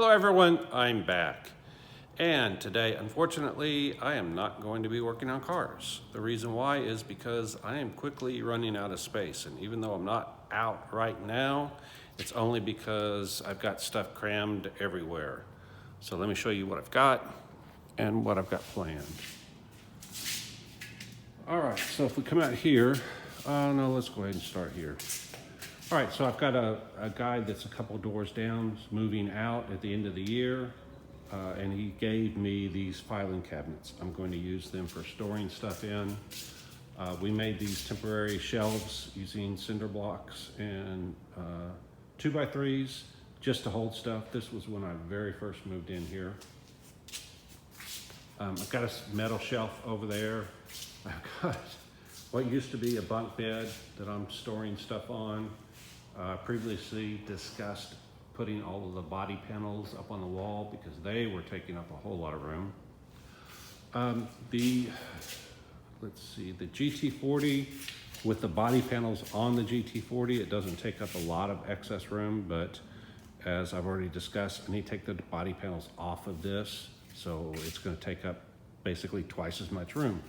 Hello everyone, I'm back. And today, unfortunately, I am not going to be working on cars. The reason why is because I am quickly running out of space. And even though I'm not out right now, it's only because I've got stuff crammed everywhere. So let me show you what I've got and what I've got planned. All right, so if we come out here, no, let's go ahead and start here. All right, so I've got a guy that's a couple doors down, moving out at the end of the year, and he gave me these filing cabinets. I'm going to use them for storing stuff in. We made these temporary shelves using cinder blocks and 2x3s just to hold stuff. This was when I very first moved in here. I've got a metal shelf over there. I've got what used to be a bunk bed that I'm storing stuff on. Previously discussed putting all of the body panels up on the wall because they were taking up a whole lot of room. The GT40 with the body panels on the GT40, it doesn't take up a lot of excess room, but as I've already discussed, I need to take the body panels off of this, so it's going to take up basically twice as much room.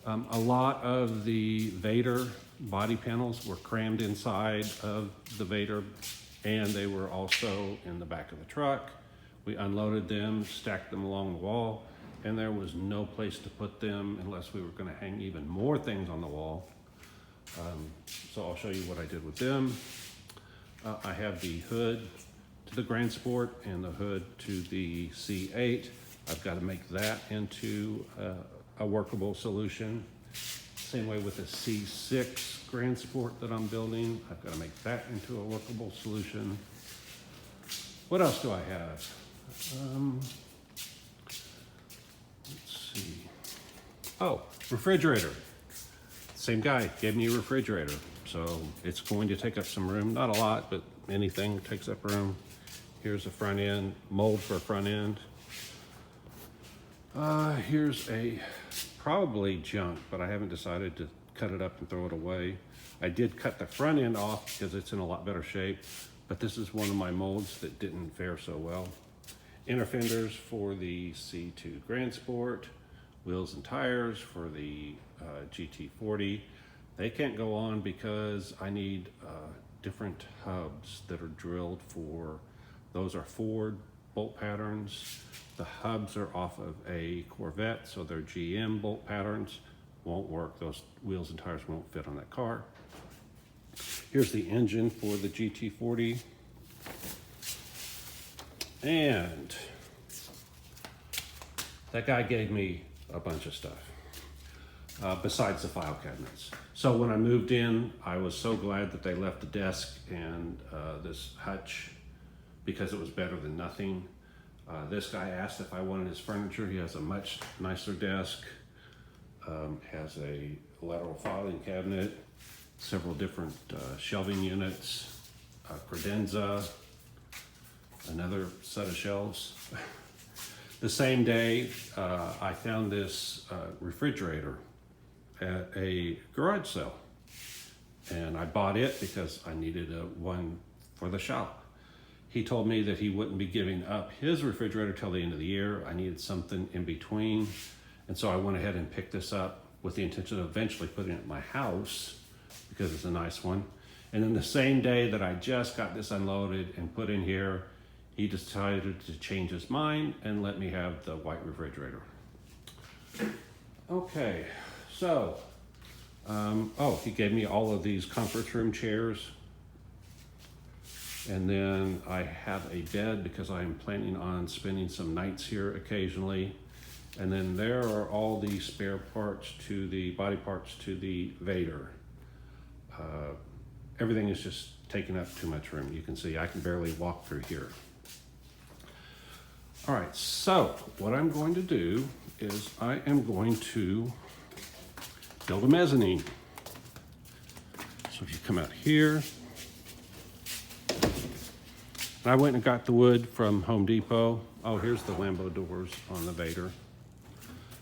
A lot of the Vader body panels were crammed inside of the Vader, and they were also in the back of the truck. We unloaded them, stacked them along the wall, and there was no place to put them unless we were going to hang even more things on the wall. So I'll show you what I did with them. I have the hood to the Grand Sport and the hood to the C8. I've got to make that into a workable solution. Same way with the C6 Grand Sport that I'm building. I've got to make that into a workable solution. What else do I have? Let's see. Oh, refrigerator. Same guy gave me a refrigerator. So it's going to take up some room. Not a lot, but anything takes up room. Here's a front end, mold for a front end. Here's a probably junk, but I haven't decided to cut it up and throw it away. I did cut the front end off because it's in a lot better shape, but this is one of my molds that didn't fare so well. Inner fenders for the C2 Grand Sport, wheels and tires for the GT40. They can't go on because I need different hubs that are drilled for, those are Ford bolt patterns. The hubs are off of a Corvette, so they're GM bolt patterns. Won't work. Those wheels and tires won't fit on that car. Here's the engine for the GT40. And that guy gave me a bunch of stuff, besides the file cabinets. So when I moved in, I was so glad that they left the desk and this hutch because it was better than nothing. This guy asked if I wanted his furniture. He has a much nicer desk, has a lateral filing cabinet, several different shelving units, a credenza, another set of shelves. The same day, I found this refrigerator at a garage sale, and I bought it because I needed one for the shop. He told me that he wouldn't be giving up his refrigerator till the end of the year. I needed something in between. And so I went ahead and picked this up with the intention of eventually putting it in my house because it's a nice one. And then the same day that I just got this unloaded and put in here, he decided to change his mind and let me have the white refrigerator. Okay, so, he gave me all of these conference room chairs. And then I have a bed because I'm planning on spending some nights here occasionally. And then there are all the spare parts to the body parts to the Vader. Everything is just taking up too much room. You can see I can barely walk through here. All right, so what I'm going to do is I am going to build a mezzanine. So if you come out here, I went and got the wood from Home Depot. Oh, here's the Lambo doors on the Vader.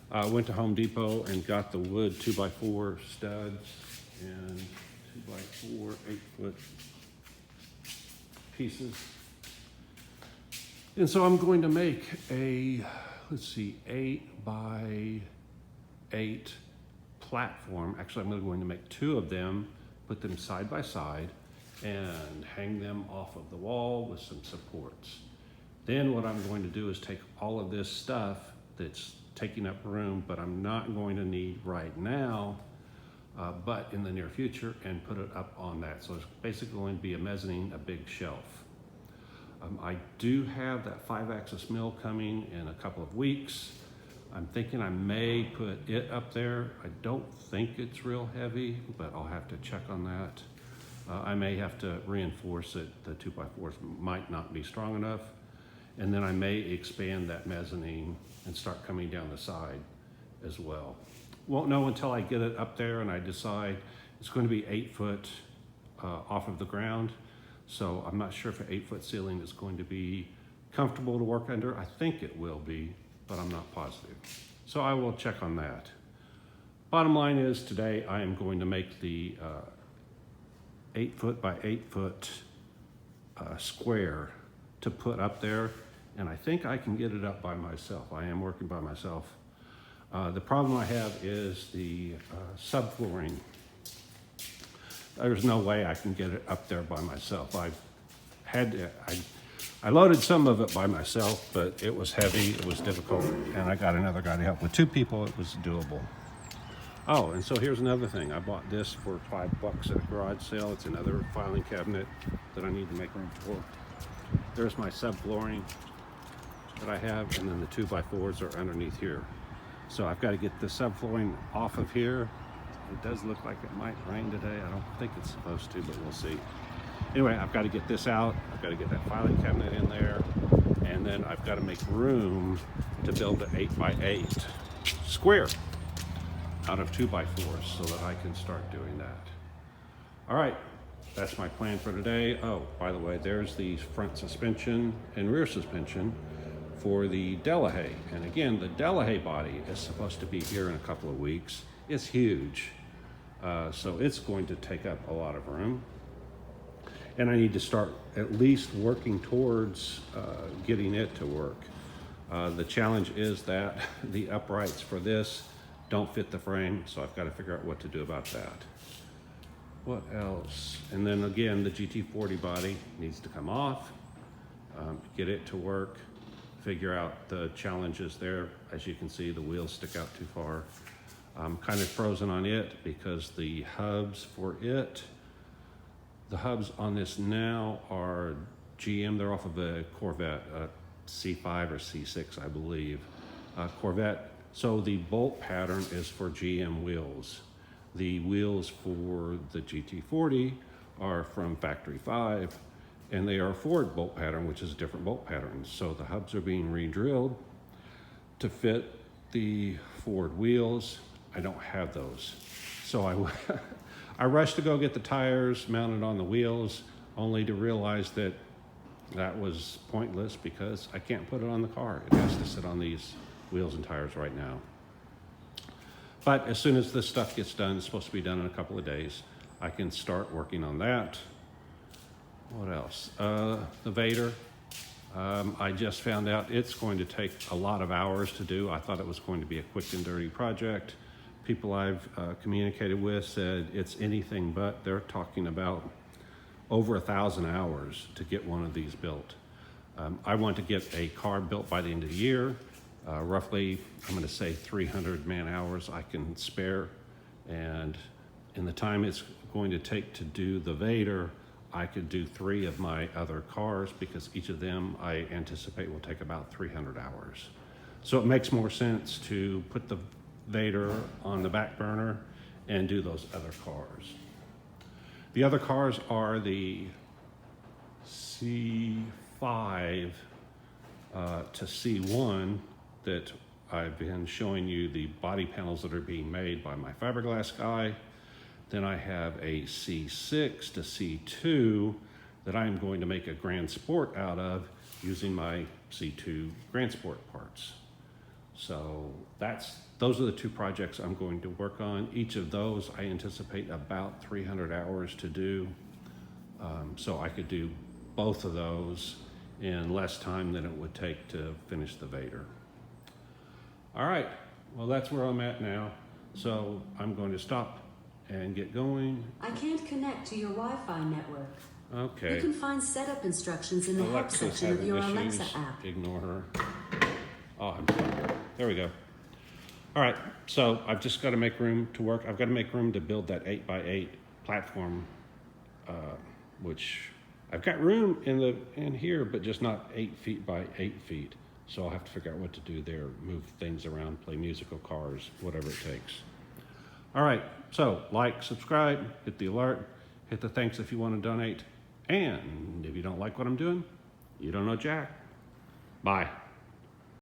I went to Home Depot and got the wood 2x4 studs and 2x4 8-foot pieces. And so I'm going to make a, let's see, 8x8 platform. Actually, I'm going to make 2 of them, put them side by side, and hang them off of the wall with some supports. Then what I'm going to do is take all of this stuff that's taking up room, but I'm not going to need right now, but in the near future, and put it up on that. So it's basically going to be a mezzanine, a big shelf. I do have that 5-axis mill coming in a couple of weeks. I'm thinking I may put it up there. I don't think it's real heavy, but I'll have to check on that. I may have to reinforce it. The 2x4s might not be strong enough. And then I may expand that mezzanine and start coming down the side as well. Won't know until I get it up there and I decide it's going to be 8 foot off of the ground. So I'm not sure if an 8-foot ceiling is going to be comfortable to work under. I think it will be, but I'm not positive. So I will check on that. Bottom line is today I am going to make the 8-foot by 8-foot square to put up there. And I think I can get it up by myself. I am working by myself. The problem I have is the subflooring. There's no way I can get it up there by myself. I loaded some of it by myself, but it was heavy, it was difficult, and I got another guy to help. With 2 people, it was doable. Oh, and so here's another thing. I bought this for $5 at a garage sale. It's another filing cabinet that I need to make room for. There's my subflooring that I have, and then the 2x4s are underneath here. So I've got to get the subflooring off of here. It does look like it might rain today. I don't think it's supposed to, but we'll see. Anyway, I've got to get this out. I've got to get that filing cabinet in there. And then I've got to make room to build an 8x8 square out of 2x4s so that I can start doing that. All right, that's my plan for today. Oh, by the way, there's the front suspension and rear suspension for the Delahaye. And again, the Delahaye body is supposed to be here in a couple of weeks. It's huge. So it's going to take up a lot of room. And I need to start at least working towards getting it to work. The challenge is that the uprights for this don't fit the frame, so I've got to figure out what to do about that. What else? And then again, the GT40 body needs to come off, get it to work, figure out the challenges there. As you can see, the wheels stick out too far. I'm kind of frozen on it because the hubs for it, the hubs on this now are GM. They're off of a Corvette, C5 or C6, I believe. Corvette. So the bolt pattern is for GM wheels. The wheels for the GT40 are from Factory 5, and they are Ford bolt pattern, which is a different bolt pattern. So the hubs are being re-drilled to fit the Ford wheels. I don't have those. So I rushed to go get the tires mounted on the wheels, only to realize that that was pointless because I can't put it on the car. It has to sit on these wheels and tires right now. But as soon as this stuff gets done, it's supposed to be done in a couple of days, I can start working on that. What else? The Vader. I just found out it's going to take a lot of hours to do. I thought it was going to be a quick and dirty project. People I've communicated with said it's anything but. They're talking about over 1,000 hours to get one of these built. I want to get a car built by the end of the year. Roughly, I'm going to say 300 man hours I can spare. And in the time it's going to take to do the Vader, I could do 3 of my other cars because each of them I anticipate will take about 300 hours. So it makes more sense to put the Vader on the back burner and do those other cars. The other cars are the C5 to C1 that I've been showing you the body panels that are being made by my fiberglass guy. Then I have a C6 to C2 that I'm going to make a Grand Sport out of using my C2 Grand Sport parts. So those are the 2 projects I'm going to work on. Each of those I anticipate about 300 hours to do. So I could do both of those in less time than it would take to finish the Vader. All right, well, that's where I'm at now. So I'm going to stop and get going. I can't connect to your Wi-Fi network. Okay. You can find setup instructions in the help Alexa's section of having your issues. Alexa app. Ignore her. Oh, I'm sorry. There we go. All right, so I've just got to make room to work. I've got to make room to build that 8x8 platform, which I've got room in here, but just not 8 feet by 8 feet. So I'll have to figure out what to do there, move things around, play musical cars, whatever it takes. All right, so like, subscribe, hit the alert, hit the thanks if you want to donate. And if you don't like what I'm doing, you don't know Jack. Bye.